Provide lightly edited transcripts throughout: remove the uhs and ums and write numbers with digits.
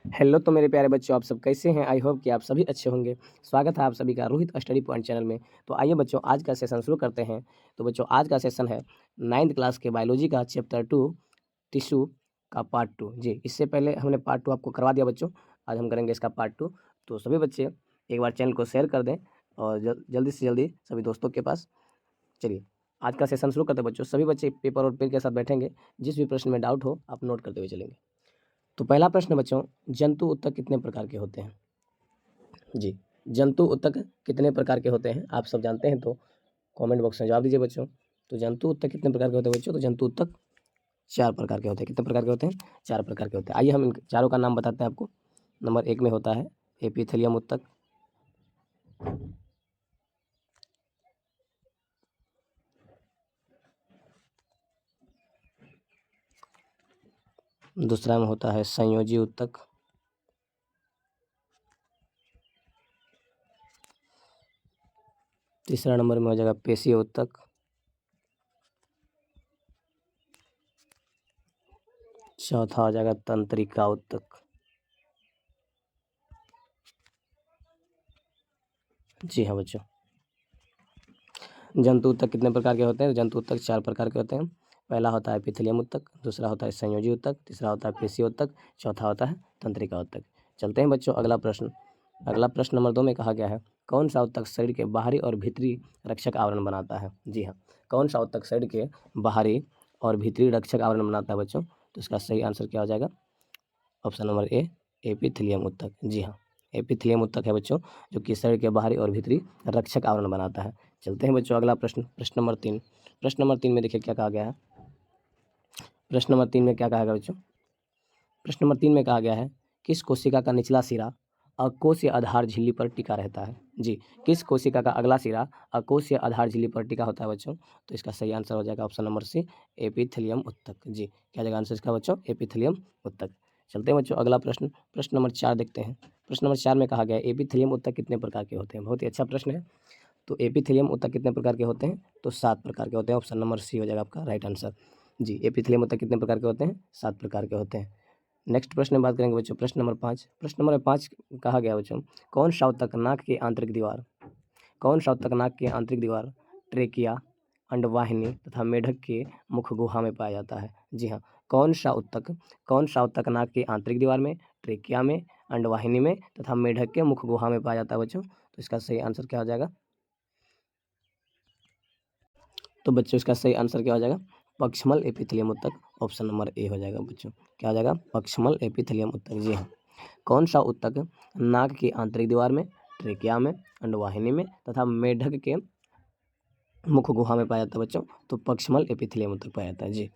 Hello तो मेरे प्यारे बच्चों, आप सब कैसे हैं? आई होप कि आप सभी अच्छे होंगे। स्वागत है आप सभी का रोहित स्टडी पॉइंट चैनल में। तो आइए बच्चों, आज का सेशन शुरू करते हैं। तो बच्चों, आज का सेशन है 9th क्लास के बायोलॉजी का चैप्टर 2 टिश्यू का पार्ट 2। जी, इससे पहले हमने पार्ट 2 आपको करवा दिया बच्चों। आज हम करेंगे इसका पार्ट 2। तो सभी बच्चे एक बार चैनल को शेयर कर दें और जल्दी से जल्दी सभी दोस्तों के पास। चलिए, आज का सेशन शुरू करते हैं बच्चों। सभी बच्चे पेपर और पेन के साथ बैठेंगे। जिस भी प्रश्न में डाउट हो, आप नोट करते हुए चलेंगे। तो पहला प्रश्न बच्चों, जंतु ऊतक कितने प्रकार के होते हैं? जी, जंतु ऊतक कितने प्रकार के होते हैं? आप सब जानते हैं तो कमेंट बॉक्स में जवाब दीजिए बच्चों। तो जंतु ऊतक कितने प्रकार के होते हैं बच्चों? तो जंतु ऊतक 4 प्रकार के होते हैं। कितने प्रकार के होते हैं? 4 प्रकार के होते हैं। आइए हम इन चारों का नाम बताते हैं आपको। नंबर 1 में होता है एपिथेलियम ऊतक, दूसरा में होता है संयोजी ऊतक, तीसरा नंबर में हो जाएगा पेशीय ऊतक, चौथा हो जाएगा तंत्रिका ऊतक। जी हाँ बच्चों, जंतु ऊतक कितने प्रकार के होते हैं? जंतु ऊतक 4 प्रकार के होते हैं। पहला होता है एपिथेलियम ऊतक, दूसरा होता है संयोजी ऊतक, तीसरा होता है पेशीय ऊतक, चौथा होता है तंत्रिका ऊतक। चलते हैं बच्चों अगला प्रश्न। अगला प्रश्न नंबर 2 में कहा गया है, कौन सा ऊतक शरीर के बाहरी और भीतरी रक्षक आवरण बनाता है? जी हाँ, कौन सा ऊतक शरीर के बाहरी और भीतरी रक्षक आवरण बनाता है बच्चों? तो इसका सही आंसर क्या हो जाएगा? ऑप्शन नंबर ए, एपिथेलियम ऊतक। जी हाँ, एपिथेलियम ऊतक है बच्चों, जो कि शरीर के बाहरी और भीतरी रक्षक आवरण बनाता है। चलते हैं बच्चों अगला प्रश्न, प्रश्न नंबर 3। प्रश्न नंबर 3 में देखिए क्या कहा गया है। प्रश्न नंबर 3 में क्या कहा गया बच्चों? प्रश्न नंबर 3 में कहा गया है, किस कोशिका का निचला सिरा अकोशीय आधार झिल्ली पर टिका रहता है? जी, किस कोशिका का अगला सिरा अकोशीय आधार झिल्ली पर टिका होता है बच्चों? तो इसका सही आंसर हो जाएगा ऑप्शन नंबर सी, एपिथेलियम ऊतक। जी, क्या जाएगा आंसर इसका बच्चों? एपिथेलियम ऊतक। चलते हैं बच्चों अगला प्रश्न, प्रश्न नंबर 4 देखते हैं। प्रश्न नंबर 4 में कहा गया है, एपिथेलियम ऊतक कितने प्रकार के होते हैं? बहुत ही अच्छा प्रश्न है। तो एपिथेलियम ऊतक कितने प्रकार के होते हैं? तो 7 प्रकार के होते हैं। ऑप्शन नंबर सी हो जाएगा आपका राइट आंसर। जी, एपिथेलियम ऊतक कितने प्रकार के होते हैं? 7 प्रकार के होते हैं। नेक्स्ट प्रश्न में बात करेंगे बच्चों, प्रश्न नंबर 5। प्रश्न नंबर 5 कहा गया बच्चों, कौन सा ऊतक नाक की आंतरिक दीवार, कौन सा ऊतक नाक की आंतरिक दीवार, ट्रेकिया, अंडवाहिनी तथा मेढक के मुख गुहा में पाया जाता है? जी हाँ, कौन सा ऊतक नाक की आंतरिक दीवार में, ट्रेकिया में, अंडवाहिनी में तथा मेढक के मुख गुहा में पाया जाता है बच्चों? तो इसका सही आंसर क्या हो जाएगा? तो बच्चों इसका सही आंसर क्या हो जाएगा? पक्षमल एपिथेलियम ऊतक। ऑप्शन नंबर ए हो जाएगा बच्चों। क्या हो जाएगा? पक्षमल एपिथेलियम ऊतक। जी हाँ, कौन सा ऊतक नाक की आंतरिक दीवार में, ट्रेकिया में, अंडवाहिनी में तथा मेढक के मुख गुहा में पाया जाता है बच्चों? तो पक्षमल एपिथेलियम ऊतक पाया जाता है। जी,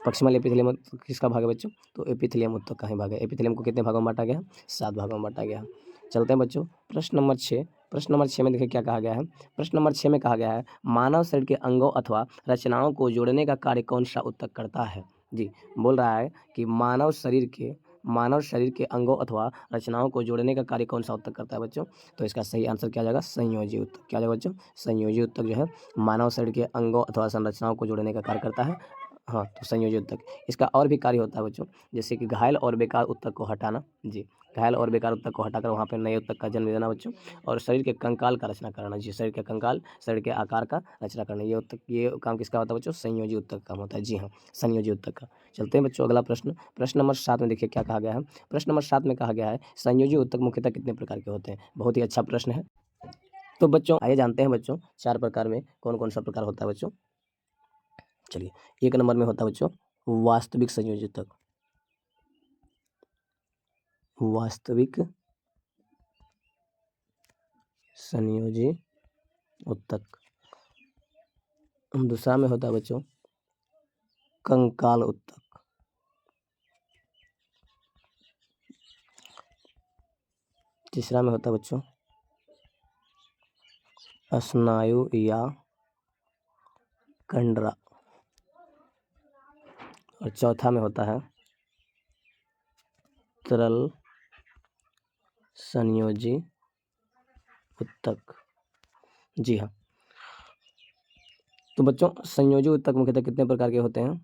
पक्षमल एपिथेलियम किसका भाग है बच्चों? तो एपिथेलियम ऊतक का ही भाग है। एपिथेलियम को कितने भागों में बांटा गया है? 7 भागों में बांटा गया है। चलते हैं बच्चों प्रश्न नंबर 6। प्रश्न नंबर 6 में देखिए क्या कहा गया है। प्रश्न नंबर 6 में कहा गया है, मानव शरीर के अंगों अथवा रचनाओं को जोड़ने का कार्य कौन सा ऊतक करता है? जी, बोल रहा है कि मानव शरीर के अंगों अथवा रचनाओं को जोड़ने का कार्य कौन सा ऊतक करता है बच्चों? तो इसका सही आंसर क्या हो जाएगा? संयोजी ऊतक। क्या हो जाएगा बच्चों? संयोजी ऊतक जो है मानव शरीर के अंगों अथवा संरचनाओं को जोड़ने का कार्य करता है। हाँ, तो संयोजी ऊतक। इसका और भी कार्य होता है बच्चों, जैसे कि घायल और बेकार ऊतक को हटाना। जी, घायल और बेकार ऊतक को हटाकर वहाँ पे नए ऊतक का जन्म देना बच्चों। और शरीर के कंकाल का रचना कराना। जी, शरीर के कंकाल, शरीर के आकार का रचना करना, ये काम किसका होता है बच्चों? संयोजी ऊतक का काम होता है। जी हाँ, संयोजी ऊतक का। चलते हैं बच्चों अगला प्रश्न, प्रश्न नंबर 7 में देखिए क्या कहा गया है। प्रश्न नंबर 7 में कहा गया है, संयोजी ऊतक मुख्यतः कितने प्रकार के होते हैं? बहुत ही अच्छा प्रश्न है। तो बच्चों आइए जानते हैं बच्चों 4 प्रकार में कौन कौन सा प्रकार होता है बच्चों। चलिए, 1 नंबर में होता है बच्चों वास्तविक संयोजी ऊतक। वास्तविक संयोजी ऊतक। दूसरा में होता है बच्चों कंकाल ऊतक। तीसरा में होता है बच्चों स्नायु या कंडरा। और चौथा में होता है तरल संयोजी ऊतक। जी हाँ, तो बच्चों संयोजी ऊतक मुख्यतः कितने प्रकार के होते हैं?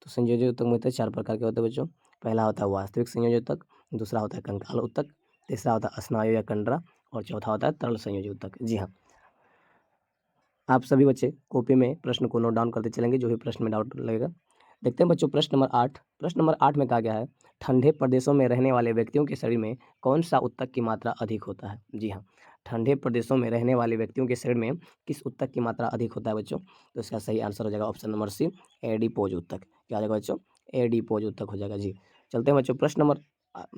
तो संयोजी ऊतक मुख्यतः 4 प्रकार के होते हैं बच्चों। पहला होता है वास्तविक संयोजी ऊतक, दूसरा होता है कंकाल उत्तक, तीसरा होता है स्नायु या कंडरा, और चौथा होता है तरल संयोजी उत्तक। जी हाँ, आप सभी बच्चे कॉपी में प्रश्न को नोट डाउन करते चलेंगे, जो भी प्रश्न में डाउट लगेगा। देखते हैं बच्चों प्रश्न नंबर 8। प्रश्न नंबर 8 में कहा गया है, ठंडे प्रदेशों में रहने वाले व्यक्तियों के शरीर में कौन सा उत्तक की मात्रा अधिक होता है? जी हाँ, ठंडे प्रदेशों में रहने वाले व्यक्तियों के शरीर में किस उत्तक की मात्रा अधिक होता है बच्चों? तो इसका सही आंसर हो जाएगा ऑप्शन नंबर सी, एडिपोज उत्तक। क्या हो जाएगा बच्चों? एडिपोज उत्तक हो जाएगा। जी, चलते हैं बच्चों प्रश्न नंबर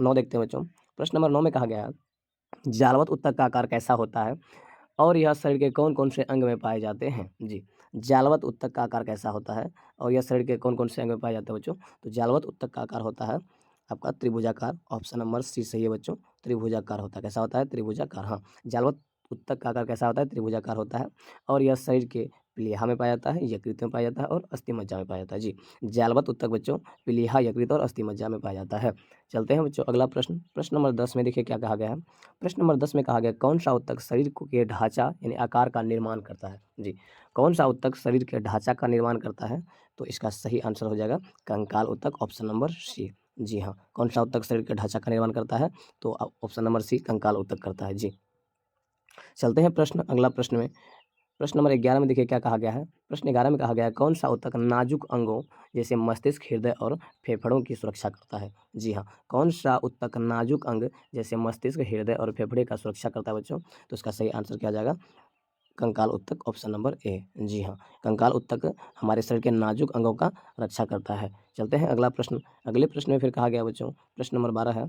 9 देखते हैं बच्चों। प्रश्न नंबर 9 में कहा गया है, जालवत उत्तक का आकार कैसा होता है और यह शरीर के कौन-कौन से अंग में पाए जाते हैं? जी, जालवत उत्तक का आकार कैसा होता है और यह शरीर के कौन-कौन से अंग में पाए जाते हैं बच्चों? तो जालवत उत्तक का आकार होता है आपका त्रिभुजाकार। ऑप्शन नंबर सी सही है बच्चों, त्रिभुजाकार होता है। कैसा होता है? त्रिभुजाकार। हाँ, जालवत उत्तक का आकार कैसा होता है? त्रिभुजाकार होता है और यह शरीर के प्लीहा में पाया जाता है, यकृत में पाया जाता है और अस्थिमज्जा में पाया जाता है। जी, जालवत उत्तक बच्चों प्लीहा, यकृत और अस्थिमज्जा में पाया जाता है। चलते हैं बच्चों अगला प्रश्न। प्रश्न नंबर 10 में देखिए क्या कहा गया है। प्रश्न नंबर 10 में कहा गया, कौन सा उत्तक शरीर के ढांचा यानी आकार का निर्माण करता है? जी, कौन सा उत्तक शरीर के ढांचा का निर्माण करता है? तो इसका सही आंसर हो जाएगा कंकाल उत्तक, ऑप्शन नंबर सी। जी हाँ, कौन सा उत्तक शरीर के ढांचा का निर्माण करता है? तो ऑप्शन नंबर सी कंकाल उत्तक करता है। जी, चलते हैं प्रश्न अगला प्रश्न में। प्रश्न नंबर 11 में देखिए क्या कहा गया है। प्रश्न 11 में कहा गया है, कौन सा उत्तक नाजुक अंगों जैसे मस्तिष्क, हृदय और फेफड़ों की सुरक्षा करता है? जी हाँ, कौन सा उत्तक नाजुक अंग जैसे मस्तिष्क, हृदय और फेफड़े का सुरक्षा करता है बच्चों? तो इसका सही आंसर क्या आ जाएगा? कंकाल उत्तक, ऑप्शन नंबर ए। जी हाँ, कंकाल उत्तक हमारे शरीर के नाजुक अंगों का रक्षा करता है। चलते हैं अगला प्रश्न। अगले प्रश्न में फिर कहा गया बच्चों, प्रश्न नंबर 12 है।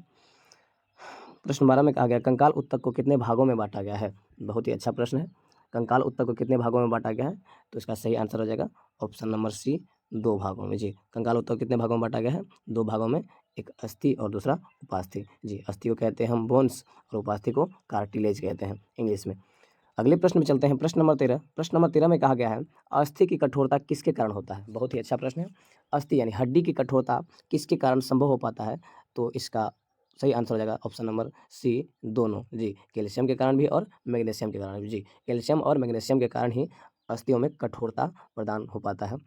प्रश्न 12 में कहा गया, कंकाल उत्तक को कितने भागों में बांटा गया है? बहुत ही अच्छा प्रश्न है। कंकाल उत्तक को कितने भागों में बांटा गया है? तो इसका सही आंसर हो जाएगा ऑप्शन नंबर सी, 2 भागों में। जी, कंकाल उत्तक कितने भागों में बांटा गया है? 2 भागों में, एक अस्थि और दूसरा उपास्थि। जी, अस्थि को कहते हैं हम बोन्स और उपास्थि को कार्टिलेज कहते हैं इंग्लिश में। अगले प्रश्न में चलते हैं। प्रश्न नंबर 13। प्रश्न नंबर 13 में कहा गया है, अस्थि की कठोरता किसके कारण होता है? बहुत ही अच्छा प्रश्न है। अस्थि यानी हड्डी की कठोरता किसके कारण संभव हो पाता है? तो इसका सही आंसर हो जाएगा ऑप्शन नंबर सी, दोनों। जी, कैल्शियम के कारण भी और मैग्नीशियम के कारण भी। जी, कैल्शियम और मैग्नीशियम के कारण ही अस्थियों में कठोरता प्रदान हो पाता है।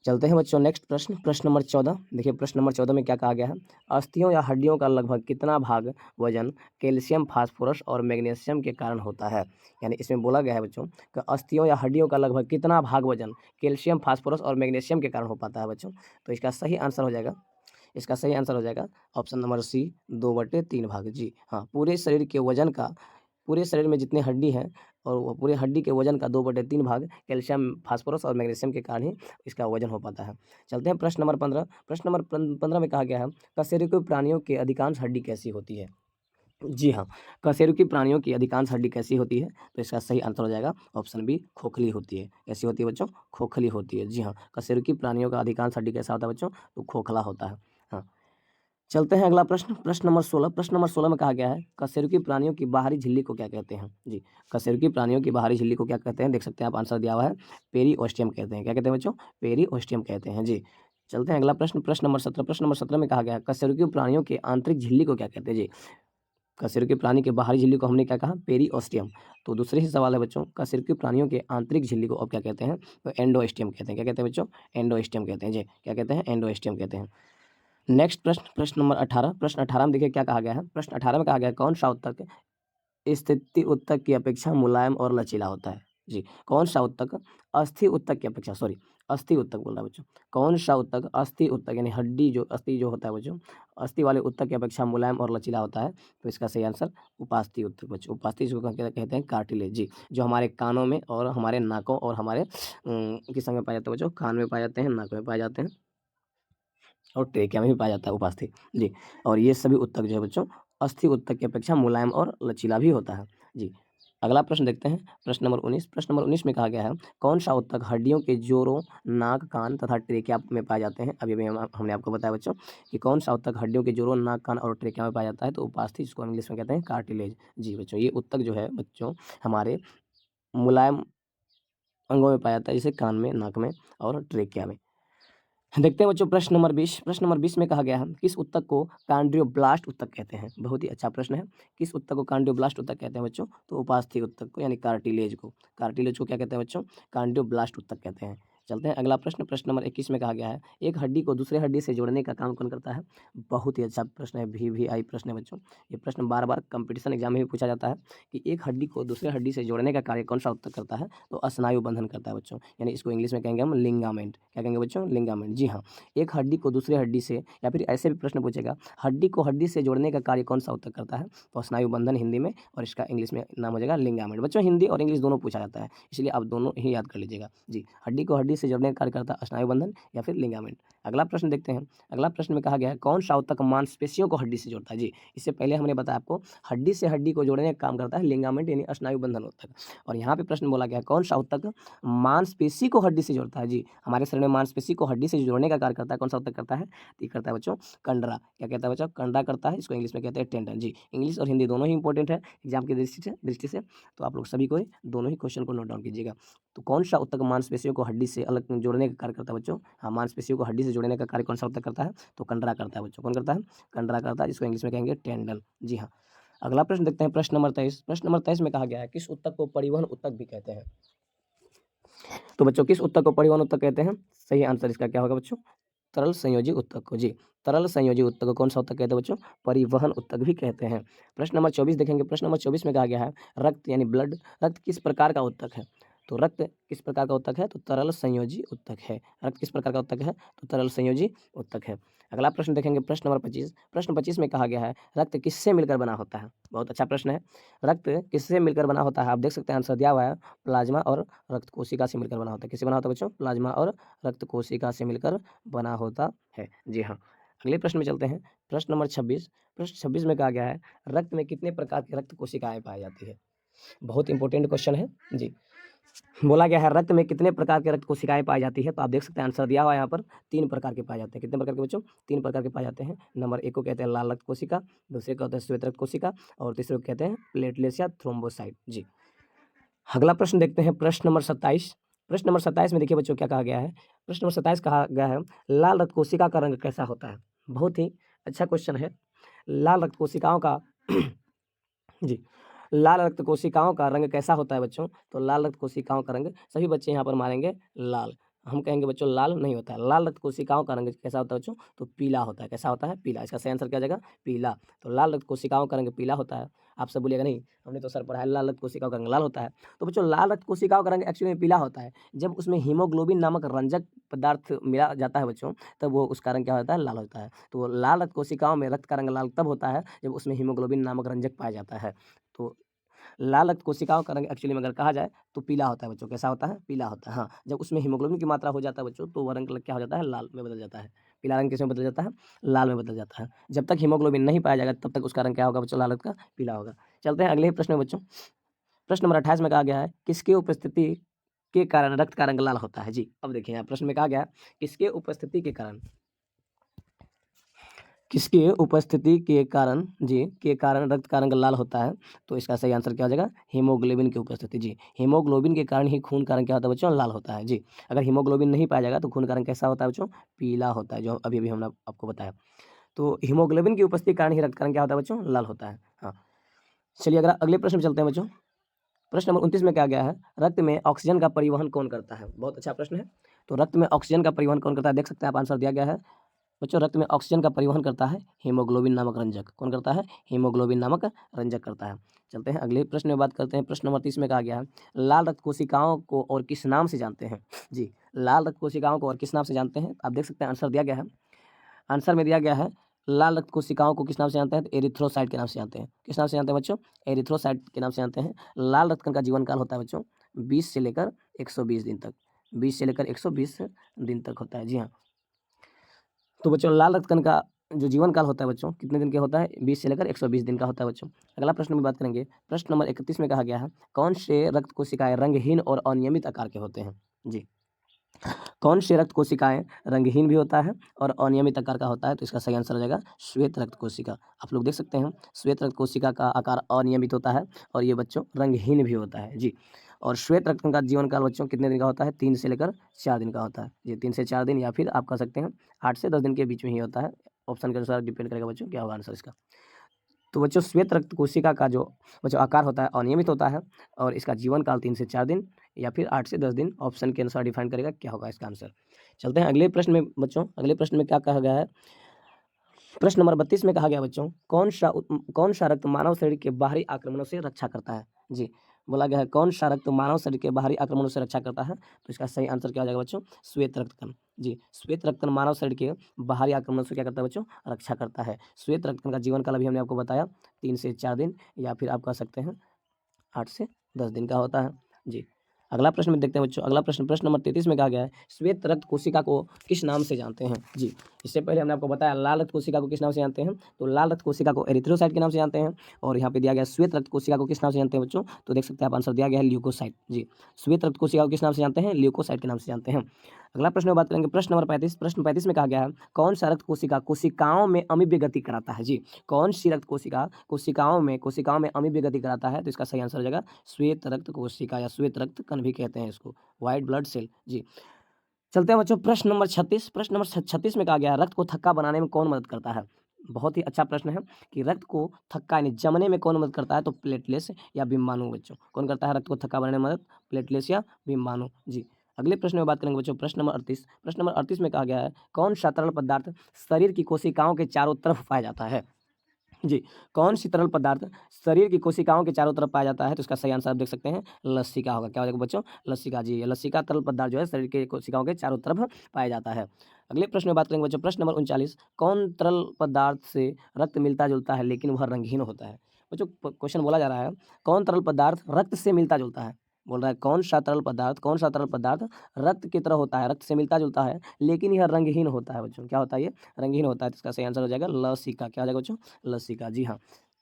चलते हैं बच्चों नेक्स्ट प्रश्न। प्रश्न नंबर 14 देखिए, प्रश्न नंबर 14 में क्या कहा गया है, अस्थियों या हड्डियों का लगभग कितना भाग वजन कैल्शियम, फास्फोरस और मैग्नीशियम के कारण होता है? यानी इसमें बोला गया है बच्चों कि अस्थियों या हड्डियों का लगभग कितना भाग वजन कैल्शियम, फास्फोरस और मैग्नीशियम के कारण हो पाता है बच्चों? तो इसका सही आंसर हो जाएगा, इसका सही आंसर हो जाएगा ऑप्शन नंबर सी, 2/3 भाग। जी हाँ, पूरे शरीर के वजन का, पूरे शरीर में जितने हड्डी हैं और वो पूरे हड्डी के वजन का 2/3 भाग कैल्शियम, फास्फोरस और मैग्नीशियम के कारण ही इसका वजन हो पाता है। चलते हैं प्रश्न नंबर 15। प्रश्न नंबर 15 में कहा गया है, कशेरुकी प्राणियों की अधिकांश हड्डी कैसी होती है? जी हाँ, कशेरुकी प्राणियों की अधिकांश हड्डी कैसी होती है? तो इसका सही आंसर हो जाएगा ऑप्शन बी, खोखली होती है। कैसी होती है बच्चों? खोखली होती है। जी हाँ, कशेरुकी प्राणियों का अधिकांश हड्डी कैसा होता है बच्चों? तो खोखला होता है। हाँ, चलते हैं अगला प्रश्न। प्रश्न नंबर 16। प्रश्न नंबर 16 में कहा गया है, कशेरुकी प्राणियों की बाहरी झिल्ली को क्या कहते हैं? जी, कशेरुकी प्राणियों की बाहरी झिल्ली को क्या कहते हैं? देख सकते हैं आप, आंसर दिया हुआ है, पेरिओस्टियम कहते हैं। क्या कहते हैं बच्चों? पेरिओस्टियम कहते हैं। जी, चलते हैं अगला प्रश्न। प्रश्न नंबर 17। प्रश्न नंबर 17 में कहा गया है, कशेरुकी प्राणियों की आंतरिक झिल्ली को क्या कहते हैं? जी, कशेरुकी प्राणी के बाहरी झिल्ली को हमने क्या कहा? पेरिओस्टियम। तो दूसरे ही सवाल है बच्चों, कशेरुकी प्राणियों के आंतरिक झिल्ली को अब क्या कहते हैं? तो एंडोस्टियम कहते हैं। क्या कहते हैं बच्चों? एंडोस्टियम कहते हैं। जी, क्या कहते हैं? एंडोस्टियम कहते हैं। नेक्स्ट प्रश्न, प्रश्न नंबर 18। प्रश्न 18 में देखिए क्या कहा गया है। प्रश्न 18 में कहा गया है, कौन सा उत्तक स्थिति उत्तक की अपेक्षा मुलायम और लचीला होता है? जी, कौन सा उत्तक अस्थि उत्तक की अपेक्षा, सॉरी अस्थि उत्तक बोल रहा है बच्चों, कौन सा उत्तक अस्थि उत्तक यानी हड्डी जो अस्थि जो होता है बच्चों, अस्थि वाले उत्तक की अपेक्षा मुलायम और लचीला होता है? तो इसका सही आंसर उपास्थि उत्तक बच्चों। उपास्थि जिसको कहते हैं कार्टिलेज। जी, जो हमारे कानों में और हमारे नाकों और हमारे किस अंग में पाए जाते हैं बच्चों? कान में पाए जाते हैं, नाक में पाए जाते हैं और ट्रेकिया में भी पाया जाता है उपास्थि। जी, और ये सभी उत्तक जो है बच्चों, अस्थि उत्तक की अपेक्षा मुलायम और लचीला भी होता है। जी, अगला प्रश्न देखते हैं। प्रश्न नंबर 19। प्रश्न नंबर 19 में कहा गया है, कौन सा उत्तक हड्डियों के जोड़ों, नाक, कान तथा ट्रेकिया में पाए जाते हैं? अभी अभी हमने आपको बताया बच्चों कि कौन सा उत्तक हड्डियों के जोड़ों, नाक, कान और ट्रेकिया में पाया जाता है? तो उपास्थि, जिसको इंग्लिश में कहते हैं कार्टिलेज। जी बच्चों, ये उत्तक जो है बच्चों हमारे मुलायम अंगों में पाया जाता है, जैसे कान में, नाक में और ट्रेकिया में। देखते हैं बच्चों प्रश्न नंबर 20। प्रश्न नंबर 20 में कहा गया है, किस उत्तक को कॉन्ड्रियोब्लास्ट उत्तक कहते हैं? बहुत ही अच्छा प्रश्न है। किस उत्तक को कॉन्ड्रियोब्लास्ट उत्तक कहते हैं बच्चों? तो उपास्थि उत्तक को यानी कार्टिलेज को। कार्टिलेज को क्या कहते हैं बच्चों? कॉन्ड्रियोब्लास्ट उत्तक कहते हैं। चलते हैं अगला प्रश्न। प्रश्न नंबर 21 में कहा गया है, एक हड्डी को दूसरे हड्डी से जोड़ने का काम कौन करता है? बहुत ही अच्छा प्रश्न है, VVI प्रश्न है बच्चों। ये प्रश्न बार-बार कॉम्पिटिशन एग्जाम में भी पूछा जाता है कि एक हड्डी को दूसरे हड्डी से जोड़ने का कार्य कौन सा ऊतक करता है? तो स्नायु बंधन करता है बच्चों, यानी इसको इंग्लिश में कहेंगे हम लिंगामेंट। क्या कहेंगे बच्चों? लिंगामेंट। जी हाँ, एक हड्डी को दूसरे हड्डी से, या फिर ऐसे भी प्रश्न पूछेगा, हड्डी को हड्डी से जोड़ने का कार्य कौन सा ऊतक करता है? तो स्नायु बंधन हिंदी में, और इसका इंग्लिश में नाम हो जाएगा लिंगामेंट। बच्चों हिंदी और इंग्लिश दोनों पूछा जाता है, इसलिए आप दोनों ही याद कर लीजिएगा। जी, हड्डी को हड्डी से जोड़ने का कार्य करता है स्नायु बंधन या फिर लिंगामेंट। अगला प्रश्न देखते हैं। अगला प्रश्न में कहा गया है, कौन सा ऊतक मांसपेशियों को हड्डी से जोड़ता है? जी, इससे पहले हमने बताया आपको, हड्डी से हड्डी को जोड़ने का काम करता है लिंगामेंट यानी स्नायु बंधन ऊतक। और यहाँ पे प्रश्न बोला गया है, कौन सा ऊतक मांसपेशी को हड्डी से जोड़ता है? जी, हमारे शरीर में मांसपेशी को हड्डी से जोड़ने का कार्य करता है, कौन सा ऊतक करता है? तो ये करता है बच्चों कंडरा। क्या कहता है बच्चों? कंडरा करता है, इसको इंग्लिश में कहते हैं टेंडन। जी, इंग्लिश और हिंदी दोनों ही इंपॉर्टेंट है एग्जाम की दृष्टि से, तो आप लोग सभी को दोनों ही क्वेश्चन को नोट डाउन कीजिएगा। तो कौन सा ऊतक मांसपेशियों को हड्डी से अलग जोड़ने का कार्य करता है बच्चों? हाँ, मांसपेशियों को हड्डी से जोड़ने का कार्य कौन सा ऊतक करता है? तो कंडरा करता है बच्चों। कौन करता है? कंडरा करता है, जिसको इंग्लिश में कहेंगे टेंडन। जी हाँ। अगला प्रश्न देखते हैं, प्रश्न नंबर 23। प्रश्न नंबर 23 में कहा गया है, किस ऊतक को परिवहन ऊतक भी कहते हैं? तो बच्चों किस ऊतक को परिवहन ऊतक कहते हैं? सही आंसर इसका क्या होगा बच्चों? तरल संयोजी ऊतक को। जी, तरल संयोजी ऊतक को कौन सा ऊतक कहते हैं बच्चों? परिवहन ऊतक भी कहते हैं। प्रश्न नंबर 24 देखेंगे। प्रश्न नंबर 24 में कहा गया है, रक्त यानी ब्लड, रक्त किस प्रकार का ऊतक है? तो रक्त किस प्रकार का ऊतक है? तो तरल संयोजी ऊतक है। रक्त किस प्रकार का ऊतक है? तो तरल संयोजी ऊतक है। अगला प्रश्न देखेंगे, प्रश्न नंबर 25। प्रश्न 25 में कहा गया है, रक्त किससे मिलकर बना होता है? बहुत अच्छा प्रश्न है। रक्त किससे मिलकर बना होता है? आप देख सकते हैं आंसर दिया हुआ है, प्लाज्मा और रक्त कोशिका से मिलकर बना होता है। किससे बना होता है बच्चों? प्लाज्मा और रक्त कोशिका से मिलकर बना होता है। जी हाँ। अगले प्रश्न में चलते हैं। प्रश्न नंबर 26। प्रश्न 26 में कहा गया है, रक्त में कितने प्रकार की रक्त कोशिकाएं पाई जाती है? बहुत इंपॉर्टेंट क्वेश्चन है। जी, बोला गया है, रक्त में कितने प्रकार के रक्त कोशिकाएं पाई जाती है? तो आप देख सकते हैं आंसर दिया हुआ है यहाँ पर, 3 प्रकार के पाए जाते हैं। कितने प्रकार के बच्चों? 3 प्रकार के पाए जाते हैं। नंबर 1 को कहते हैं लाल रक्त कोशिका, दूसरे को कहते हैं श्वेत रक्त कोशिका, और तीसरे को कहते हैं प्लेटलेट्स या थ्रोम्बोसाइट। जी, अगला प्रश्न देखते हैं। प्रश्न नंबर 27। प्रश्न नंबर 27 में देखिए बच्चों क्या कहा गया है। प्रश्न नंबर 27 कहा गया है, लाल रक्त कोशिका का रंग कैसा होता है? बहुत ही अच्छा क्वेश्चन है। लाल रक्त कोशिकाओं का जी, लाल रक्त कोशिकाओं का रंग कैसा होता है बच्चों? तो लाल रक्त कोशिकाओं का रंग, सभी बच्चे यहाँ पर मारेंगे लाल। हम कहेंगे बच्चों लाल नहीं होता है। लाल रक्त कोशिकाओं का रंग कैसा होता है बच्चों? तो पीला होता है। कैसा होता है? पीला। इसका सही आंसर क्या हो जाएगा? पीला। तो लाल रक्त कोशिकाओं का रंग पीला होता है। आप सब बोलिएगा नहीं, हमने तो सर पढ़ा है लाल रक्त कोशिकाओं का रंग लाल होता है। तो बच्चों लाल रक्त कोशिकाओं का रंग एक्चुअली में पीला होता है। जब उसमें हीमोग्लोबिन नामक रंजक पदार्थ मिला जाता है बच्चों, तब वो उसका रंग क्या होता है? लाल होता है। तो लाल रक्त कोशिकाओं में रक्त का रंग लाल तब होता है जब उसमें हीमोग्लोबिन नामक रंजक पाया जाता है। तो लाल रक्त कोशिकाओं का रंग एक्चुअली में अगर कहा जाए तो पीला होता है बच्चों। कैसा होता है? पीला होता है। हाँ, जब उसमें हीमोग्लोबिन की मात्रा हो जाता है बच्चों, तो वह रंग क्या हो जाता है? लाल में बदल जाता है। पीला रंग किसमें बदल जाता है? लाल में बदल जाता है। जब तक हीमोग्लोबिन नहीं पाया जाएगा तब तक उसका रंग क्या होगा बच्चों? लाल रक्त का पीला होगा। चलते हैं अगले प्रश्न में बच्चों। प्रश्न नंबर 28 में कहा गया है, किसकी उपस्थिति के कारण रक्त का रंग लाल होता है? जी, अब देखिए यहाँ प्रश्न में कहा गया है, किसके उपस्थिति के कारण, किसके उपस्थिति के कारण रक्त का रंग लाल होता है? तो इसका सही आंसर क्या हो जाएगा? हीमोग्लोबिन की उपस्थिति। जी, हीमोग्लोबिन के कारण ही खून का रंग क्या होता है बच्चों? लाल होता है। जी, अगर हीमोग्लोबिन नहीं पाया जाएगा तो खून का रंग कैसा होता है बच्चों? पीला होता है, जो अभी अभी हमने आपको बताया। तो हीमोग्लोबिन की उपस्थिति के कारण ही रक्त का रंग क्या होता है बच्चों? लाल होता है। हाँ, चलिए अगर अगले प्रश्न में चलते हैं बच्चों। प्रश्न नंबर 29 में क्या गया है, रक्त में ऑक्सीजन का परिवहन कौन करता है? बहुत अच्छा प्रश्न है। तो रक्त में ऑक्सीजन का परिवहन कौन करता है? देख सकते हैं आप, आंसर दिया गया है बच्चों, रक्त में ऑक्सीजन का परिवहन करता है हीमोग्लोबिन नामक रंजक। कौन करता है? हीमोग्लोबिन नामक रंजक करता है। चलते हैं अगले प्रश्न में बात करते हैं। प्रश्न नंबर 30 में कहा गया है, लाल रक्त कोशिकाओं को और किस नाम से जानते हैं? जी, लाल रक्त कोशिकाओं को और किस नाम से जानते हैं? आप देख सकते हैं आंसर दिया गया है। आंसर में दिया गया है, लाल रक्त कोशिकाओं को किस नाम से जानते हैं? तो एरिथ्रोसाइट के नाम से जानते हैं। किस नाम से जानते हैं बच्चों? एरिथ्रोसाइट के नाम से जानते हैं। लाल रक्त कण का जीवन काल होता है बच्चों 20 से लेकर 120 दिन तक। 20 से लेकर 120 दिन तक होता है। जी हाँ। तो बच्चों लाल रक्त कण का जो जीवन काल होता है बच्चों कितने दिन का होता है? 20 से लेकर 120 दिन का होता है बच्चों। अगला प्रश्न में बात करेंगे। प्रश्न नंबर 31 में कहा गया है, कौन से रक्त कोशिकाएं रंगहीन और अनियमित आकार के होते हैं? जी, कौन से रक्त कोशिकाएं रंगहीन भी होता है और अनियमित आकार का होता है? तो इसका सही आंसर हो जाएगा श्वेत रक्त कोशिका। आप लोग देख सकते हैं श्वेत रक्त कोशिका का आकार अनियमित होता है और ये बच्चों रंगहीन भी होता है। जी, और श्वेत रक्त का जीवन काल बच्चों कितने दिन का होता है? 3 से लेकर 4 दिन का होता है। ये 3 से 4 दिन, या फिर आप कह सकते हैं 8 से 10 दिन के बीच में ही होता है। ऑप्शन के अनुसार डिपेंड करेगा बच्चों क्या होगा आंसर इसका। तो बच्चों श्वेत रक्त कोशिका का जो बच्चों आकार होता है अनियमित होता है और इसका जीवन काल 3 से 4 दिन या फिर 8 से 10 दिन ऑप्शन के अनुसार डिफाइन करेगा। क्या होगा इसका आंसर? चलते हैं अगले प्रश्न में बच्चों। अगले प्रश्न में क्या कहा गया है? प्रश्न नंबर 32 में कहा गया बच्चों, कौन सा रक्त मानव शरीर के बाहरी आक्रमणों से रक्षा करता है? जी, बोला गया है कौन सा रक्त मानव शरीर के बाहरी आक्रमणों से रक्षा करता है? तो इसका सही आंसर क्या हो जाएगा बच्चों? श्वेत रक्तकण। जी, श्वेत रक्तकण मानव शरीर के बाहरी आक्रमणों से क्या करता है बच्चों? रक्षा करता है। श्वेत रक्तकण का जीवन काल अभी हमने आपको बताया 3 से 4 दिन या फिर आप कह सकते हैं 8 से 10 दिन का होता है। जी, अगला प्रश्न में देखते हैं बच्चों। अगला प्रश्न नंबर 33 में कहा गया है, श्वेत रक्त कोशिका को किस नाम से जानते हैं? जी, इससे पहले हमने आपको बताया लाल रक्त कोशिका को किस नाम से जानते हैं? तो लाल रक्त कोशिका को एरिथ्रोसाइट के नाम से जानते हैं और यहाँ पे दिया गया श्वेत रक्त कोशिका को किस नाम से जानते हैं बच्चों? तो देख सकते हैं आप आंसर दिया गया है ल्यूकोसाइट। जी, श्वेत रक्त कोशिका को किस नाम से जानते हैं? ल्यूकोसाइट के नाम से जानते हैं। अगला प्रश्न में बात करेंगे प्रश्न नंबर 35। प्रश्न 35 में कहा गया है, कौन सा रक्त कोशिका कोशिकाओं में अमीब गति कराता है? जी, कौन सी रक्त कोशिका कोशिकाओं में अमीब गति कराता है? तो इसका सही आंसर हो जाएगा श्वेत रक्त कोशिका या श्वेत रक्त कण भी कहते हैं इसको, व्हाइट ब्लड सेल। जी, चलते हैं बच्चों प्रश्न नंबर 36। प्रश्न नंबर 36 में कहा गया है, रक्त को थक्का बनाने में कौन मदद करता है? बहुत ही अच्छा प्रश्न है कि रक्त को थक्का यानी जमने में कौन मदद करता है? तो प्लेटलेट्स या बिम्बाणु बच्चों। कौन करता है रक्त को थक्का बनाने में मदद? प्लेटलेट्स या बिम्बाणु। जी, अगले प्रश्न में बात करेंगे बच्चों प्रश्न नंबर 38। प्रश्न नंबर 38 में कहा गया है, कौन सा तरल पदार्थ शरीर की कोशिकाओं के चारों तरफ पाया जाता है? जी, कौन सी तरल पदार्थ शरीर की कोशिकाओं के चारों तरफ पाया जाता है? तो इसका सही आंसर आप देख सकते हैं लसिका होगा। क्या हो जाएगा बच्चों? लसिका। जी, लसिका तरल पदार्थ जो है शरीर के कोशिकाओं के चारों तरफ पाया जाता है। अगले प्रश्न में बात करेंगे बच्चों प्रश्न नंबर 39, कौन तरल पदार्थ से रक्त मिलता-जुलता है लेकिन वह रंगहीन होता है? बच्चों क्वेश्चन बोला जा रहा है, कौन तरल पदार्थ रक्त से मिलता-जुलता है? बोल रहा है कौन सा तरल पदार्थ रक्त की तरह होता है, रक्त से मिलता-जुलता है लेकिन यह रंगहीन होता है बच्चों। क्या होता है ये? रंगहीन होता है। तो इसका सही आंसर हो जाएगा लसिका। क्या हो जाएगा बच्चों? लसिका। जी हाँ।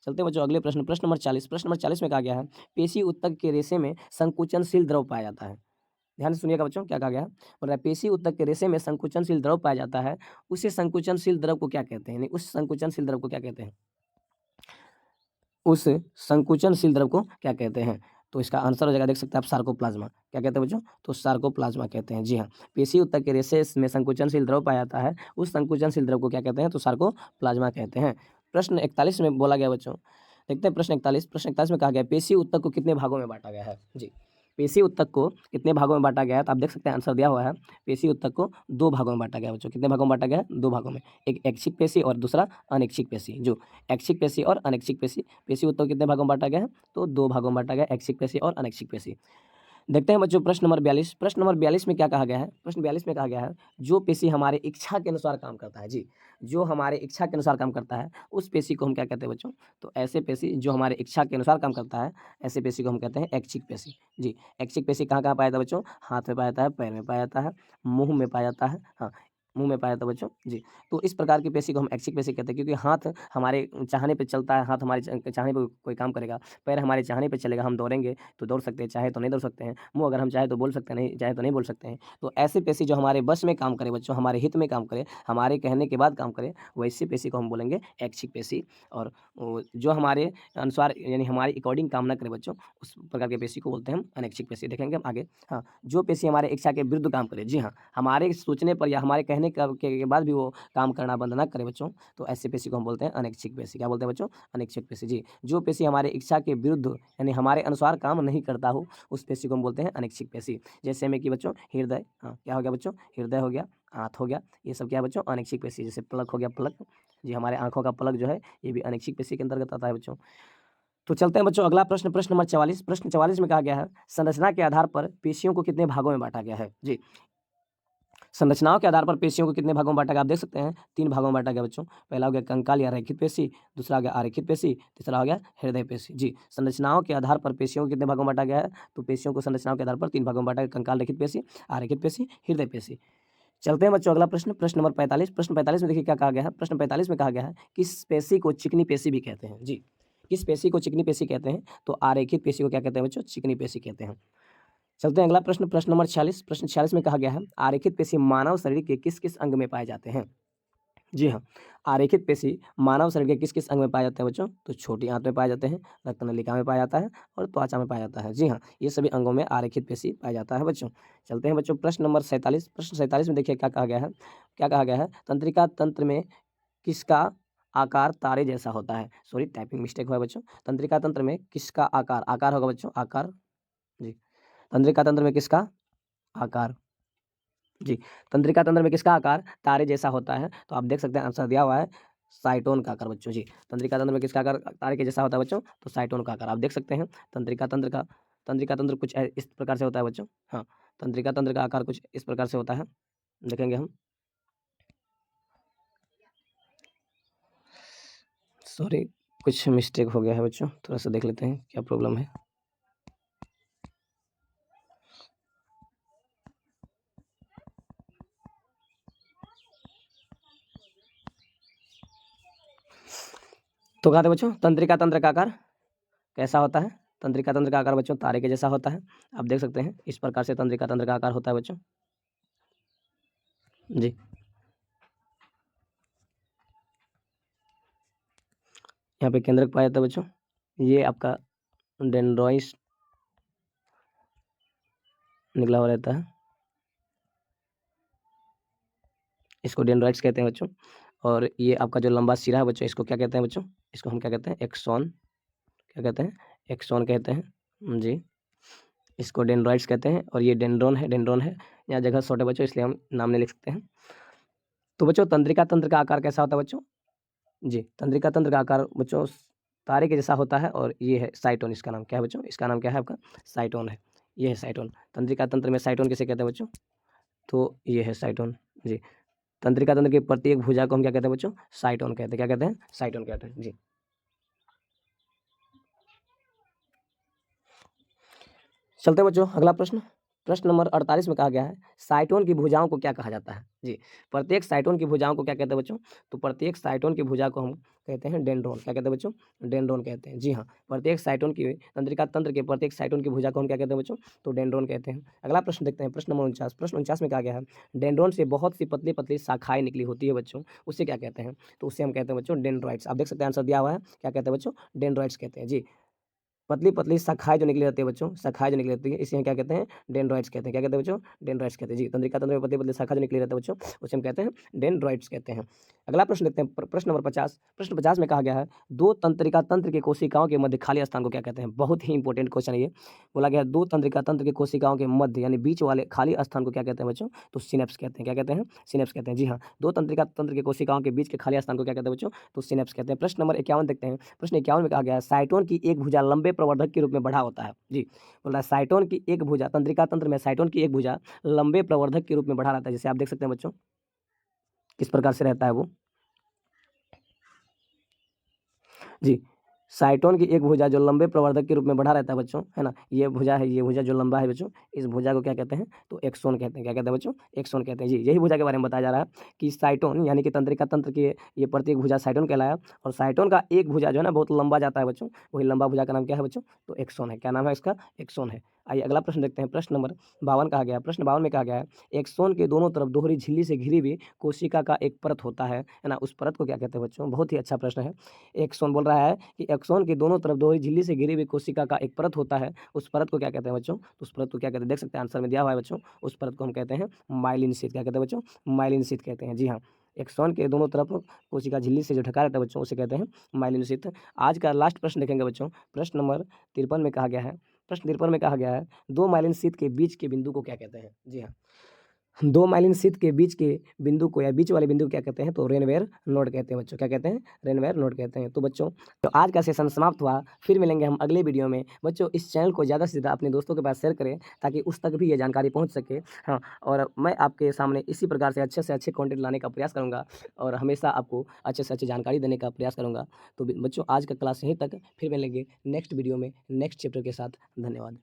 चलते हैं बच्चों अगले प्रश्न नंबर 40। प्रश्न नंबर 40 में कहा गया है, पेशी ऊतक के रेशे में संकुचनशील द्रव पाया जाता है। ध्यान से सुनिएगा बच्चों क्या कहा गया है? बोल रहा है पेशी ऊतक के रेशे में संकुचनशील द्रव पाया जाता है। उसे संकुचनशील द्रव को क्या कहते हैं? यानी उस संकुचनशील द्रव को क्या कहते हैं? उस संकुचनशील द्रव को क्या कहते हैं? तो इसका आंसर हो जाएगा देख सकते हैं आप सार्कोप्लाज्मा। क्या कहते हैं बच्चों? तो सार्कोप्लाज्मा कहते हैं। जी हाँ, पेशी ऊतक के रेशे में संकुचनशील द्रव पाया जाता है। उस संकुचनशील द्रव को क्या कहते हैं? तो सार्कोप्लाज्मा कहते हैं। प्रश्न 41 में बोला गया बच्चों, देखते हैं प्रश्न 41। प्रश्न 41 में कहा गया पेशी ऊतक को कितने भागों में बाँटा गया है? जी, पेशी ऊतक को कितने भागों में बाँटा गया है? तो आप देख सकते हैं आंसर दिया हुआ है, पेशी ऊतक को 2 भागों में बाँटा गया है बच्चों। कितने भागों में बाँटा गया है? 2 भागों में। एक ऐच्छिक पेशी और दूसरा अनैच्छिक पेशी। जो ऐच्छिक पेशी और अनैच्छिक पेशी, पेशी ऊतक को कितने भागों में बाँटा गया है? तो 2 भागों में बाँटा गया है, ऐच्छिक पेशी और अनैच्छिक पेशी। देखते हैं बच्चों प्रश्न नंबर 42। प्रश्न नंबर 42 में क्या कहा गया है? प्रश्न 42 में कहा गया है, जो पेशी हमारे इच्छा के अनुसार काम करता है। जी, जो हमारे इच्छा के अनुसार काम करता है, उस पेशी को हम क्या कहते हैं बच्चों? तो ऐसे पेशी जो हमारे इच्छा के अनुसार काम करता है, ऐसे पेशी को हम कहते हैं ऐच्छिक पेशी। जी, ऐच्छिक पेशी कहाँ-कहाँ पाया जाता है बच्चों? हाथ में पाया जाता है, पैर में पाया जाता है, मुँह में पाया जाता है। हाँ, मुँह में पाया जाता है बच्चों। जी, तो इस प्रकार की पेशी को हम ऐच्छिक पेशी कहते हैं क्योंकि हाथ हमारे चाहने पे चलता है, हाथ हमारे चाहने पे कोई काम करेगा, पैर हमारे चाहने पे चलेगा, हम दौड़ेंगे तो दौड़ सकते हैं, चाहे तो नहीं दौड़ सकते हैं। मुँह अगर हम चाहे तो बोल सकते हैं, नहीं चाहे तो नहीं बोल सकते हैं। तो ऐसी पेशी जो हमारे बस में काम करे बच्चों, हमारे हित में काम करे, हमारे कहने के बाद काम करे, वैसी पेशी को हम बोलेंगे ऐच्छिक पेशी। और जो हमारे अनुसार यानी हमारे अकॉर्डिंग काम ना करे बच्चों, उस प्रकार की पेशी को बोलते हैं हम अनैच्छिक पेशी। देखेंगे हम आगे। हाँ, जो पेशी हमारे इच्छा के विरुद्ध काम करे। जी हाँ, हमारे सोचने पर या हमारे कहने के बाद भी वो काम करना बंद ना करे बच्चों, तो ऐसी पेशी को हम बोलते हैं अनैच्छिक पेशी। क्या बोलते हैं बच्चों? अनैच्छिक पेशी। जी, जो पेशी हमारे इच्छा के विरुद्ध यानी हमारे अनुसार काम नहीं करता हो, उस पेशी को हम बोलते हैं अनैच्छिक पेशी। जैसे में कि बच्चों हृदय, हाँ, क्या हो गया बच्चों? हृदय हो गया, आँत हो गया, ये सब क्या है बच्चों? अनैच्छिक पेशी। जैसे पलक हो गया, पलक। जी, हमारे आँखों का पलक जो है, ये भी अनैच्छिक पेशी के अंतर्गत आता है बच्चों। तो चलते हैं बच्चों अगला प्रश्न नंबर 44। प्रश्न 44 में कहा गया है, संरचना के आधार पर पेशियों को कितने भागों में बाँटा गया है? जी, संरचनाओं के आधार पर पेशियों को कितने भागों में बाँटा गया? आप देख सकते हैं 3 भागों में बाँटा गया बच्चों। पहला हो गया कंकाल या रेखित पेशी, दूसरा हो गया आरेखित पेशी, तीसरा हो गया हृदय पेशी। जी, संरचनाओं के आधार पर पेशियों को कितने भागों में बाँटा गया है? तो पेशियों को संरचनाओं के आधार पर 3 भागों में बाँटा गया, कंकाल रेखित पेशी, आरेखित पेशी, हृदय पेशी। चलते हैं बच्चों अगला प्रश्न नंबर 45। प्रश्न 45 में देखिए क्या कहा गया है? प्रश्न 45 में कहा गया है, किस पेशी को चिकनी पेशी भी कहते हैं? जी, किस पेशी को चिकनी पेशी कहते हैं? तो आरेखित पेशी को क्या कहते हैं बच्चों? चिकनी पेशी कहते हैं। चलते हैं अगला प्रश्न नंबर 46। प्रश्न 46 में कहा गया है, आरेखित पेशी मानव शरीर के किस-किस अंग में पाए जाते हैं? जी हाँ, आरेखित पेशी मानव शरीर के किस-किस अंग में पाए जाते हैं बच्चों? तो छोटी आँत में पाया जाते हैं, रक्तनलिका में पाया जाता है और त्वचा में पाया जाता है। जी हाँ, ये सभी अंगों में आरेखित पेशी पाया जाता है बच्चों। चलते हैं बच्चों प्रश्न नंबर 47। प्रश्न 47 में देखिए क्या कहा गया है? क्या कहा गया है? तंत्रिका तंत्र में किसका आकार तारे जैसा होता है। सॉरी, टाइपिंग मिस्टेक हुआ है बच्चों। तंत्रिका तंत्र में किसका आकार, आकार होगा बच्चों, आकार जी। तंत्रिका तंत्र में किसका आकार जी, तंत्रिका तंत्र में किसका आकार तारे जैसा होता है? तो आप देख सकते हैं आंसर दिया हुआ है साइटोन का आकार बच्चों जी। तंत्रिका तंत्र में किसका आकार तारे के जैसा होता है बच्चों? तो साइटोन का आकार। आप देख सकते हैं तंत्रिका तंत्र कुछ इस प्रकार से होता है बच्चों। हाँ, तंत्रिका तंत्र का आकार कुछ इस प्रकार से होता है, देखेंगे हम। सॉरी, कुछ मिस्टेक हो गया है बच्चों, थोड़ा सा देख लेते हैं क्या प्रॉब्लम है। तो कहते बच्चों तंत्रिका तंत्र का आकार कैसा होता है? तंत्रिका तंत्र का आकार बच्चों तारे के जैसा होता है। आप देख सकते हैं इस प्रकार से तंत्रिका तंत्र का आकार होता है बच्चों जी। यहाँ पे केंद्रक पाया जाता है बच्चों, ये आपका डेंड्रॉइस निकला हुआ रहता है, इसको डेंड्राइट्स कहते हैं बच्चों। और ये आपका जो लंबा सिरा है बच्चों, इसको क्या कहते हैं बच्चों? इसको हम क्या कहते हैं? एक्सॉन। क्या कहते हैं? एक्सॉन कहते हैं जी। इसको डेंड्राइट्स कहते हैं और ये डेंड्रोन है। यहाँ जगह शॉर्ट है बच्चों, इसलिए हम नाम नहीं लिख सकते हैं। तो बच्चों तंत्रिका तंत्र का आकार कैसा होता है बच्चों? जी, तंत्रिका तंत्र का आकार बच्चों तारे के जैसा होता है और ये है साइटोन। इसका नाम क्या है बच्चों? इसका नाम क्या है आपका? साइटोन है। ये है साइटोन। तंत्रिका तंत्र में साइटोन किसे कहते हैं बच्चों? तो ये है साइटोन जी। तंत्रिका तंत्र की प्रत्येक भुजा को हम क्या कहते हैं बच्चों? साइटोन कहते हैं। क्या कहते हैं? साइटोन कहते हैं जी। चलते हैं बच्चों अगला प्रश्न। प्रश्न नंबर 48 में कहा गया है साइटोन की भुजाओं को क्या कहा जाता है? जी, प्रत्येक साइटोन की भुजाओं को क्या कहते हैं बच्चों? तो प्रत्येक साइटोन की भुजा को हम कहते हैं डेंड्रोन। क्या कहते हैं बच्चों? डेंड्रोन कहते हैं जी हाँ। प्रत्येक साइटोन की तंत्रिका तंत्र के प्रत्येक साइटोन की भुजा को हम क्या कहते हैं बच्चों? तो डेंड्रोन कहते हैं। अगला प्रश्न देखते हैं, प्रश्न नंबर 49। प्रश्न 49 में कहा गया है डेंड्रोन से बहुत सी पतली पतली शाखाएं निकली होती है बच्चों, उसे क्या कहते हैं? तो उसे हम कहते हैं बच्चों डेंड्राइट्स। आप देख सकते हैं आंसर दिया हुआ है, क्या कहते हैं बच्चों? डेंड्राइट्स कहते हैं जी। पतली-पतली शाखाएँ जो निकली रहती है बच्चों, शाखाएँ जो निकली रहती है, इसे हम क्या कहते हैं? डेंड्राइट्स कहते हैं। क्या कहते हैं बच्चों? डेंड्राइट्स कहते हैं जी। तंत्रिका तंत्र में पतली-पतली शाखा जो निकली रहती है बच्चों, उसे हम कहते हैं डेंड्राइट्स कहते हैं। अगला प्रश्न देखते हैं, प्रश्न नंबर 50। प्रश्न 50 में कहा गया है 2 तंत्रिका तंत्र की कोशिकाओं के मध्य खाली स्थान को क्या कहते हैं? बहुत ही इंपॉर्टेंट क्वेश्चन है ये। बोला गया है 2 तंत्रिका तंत्र की कोशिकाओं के मध्य यानी बीच वाले खाली स्थान को क्या कहते हैं बच्चों? तो सिनेप्स कहते हैं। क्या कहते हैं? सिनेप्स कहते हैं जी हाँ। 2 तंत्रिका तंत्र की कोशिकाओं के बीच के खाली स्थान को क्या कहते हैं बच्चों? तो सिनेप्स कहते हैं। प्रश्न नंबर 51 देखते हैं। प्रश्न 51 में कहा गया है साइटोन की एक भुजा लंबे प्रवर्धक के रूप में बढ़ा होता है जी। बोल रहा है साइटोन की एक भुजा, तंत्रिका तंत्र में साइटोन की एक भुजा लंबे प्रवर्धक के रूप में बढ़ा रहता है। जैसे आप देख सकते हैं बच्चों किस प्रकार से रहता है वो जी। साइटोन की एक भुजा जो लंबे प्रवर्धक के रूप में बढ़ा रहता है बच्चों, है ना? ये भुजा जो लंबा है बच्चों, इस भुजा को क्या कहते हैं? तो एक्सोन कहते हैं। क्या कहते हैं बच्चों? एक्सोन कहते हैं जी। यही भुजा के बारे में बताया जा रहा है कि साइटोन यानी कि तंत्रिका तंत्र की ये प्रत्येक भुजा साइटोन कहलाया और साइटोन का एक भुजा जो है ना बहुत लंबा जाता है बच्चों, वही लंबा भुजा का नाम क्या है बच्चों? तो एक्सोन है। क्या नाम है इसका? एक्सोन है। आइए अगला प्रश्न देखते हैं। प्रश्न नंबर 52 कहा गया है। प्रश्न 52 में कहा गया है एक्सोन के दोनों तरफ दोहरी झिल्ली से घिरी हुई कोशिका का एक परत होता है ना? उस परत को क्या कहते हैं बच्चों? बहुत ही अच्छा प्रश्न है। एक्सोन बोल रहा है कि एक्सोन के दोनों तरफ दोहरी झिल्ली से घिरी हुई कोशिका का एक परत होता है, उस परत को क्या कहते हैं बच्चों? तो उस परत को क्या कहते हैं? देख सकते हैं आंसर में दिया हुआ है बच्चों, उस परत को हम कहते हैं माइलिन शीथ। क्या कहते हैं बच्चों? माइलिन शीथ कहते हैं जी हाँ। एक्सोन के दोनों तरफ कोशिका झिल्ली से जो ढका रहता है बच्चों, उसे कहते हैं माइलिन शीथ। आज का लास्ट प्रश्न देखेंगे बच्चों, प्रश्न नंबर 53 में कहा गया है। प्रश्न 53 में कहा गया है 2 माइलिन शीथ के बीच के बिंदु को क्या कहते हैं? जी हाँ, 2 माइलिन शीथ के बीच के बिंदु को या बीच वाले बिंदु को क्या कहते हैं? तो रेनवेयर नोड कहते हैं बच्चों। क्या कहते हैं? रेनवेयर नोड कहते हैं। तो बच्चों तो आज का सेशन समाप्त हुआ। फिर मिलेंगे हम अगले वीडियो में। बच्चों इस चैनल को ज़्यादा से ज़्यादा अपने दोस्तों के पास शेयर करें ताकि उस तक भी ये जानकारी पहुँच सके। हाँ, और मैं आपके सामने इसी प्रकार से अच्छे कंटेंट लाने का प्रयास करूँगा और हमेशा आपको अच्छे से अच्छी जानकारी देने का प्रयास करूँगा। तो बच्चों आज का क्लास यहीं तक, फिर मिलेंगे नेक्स्ट वीडियो में नेक्स्ट चैप्टर के साथ। धन्यवाद।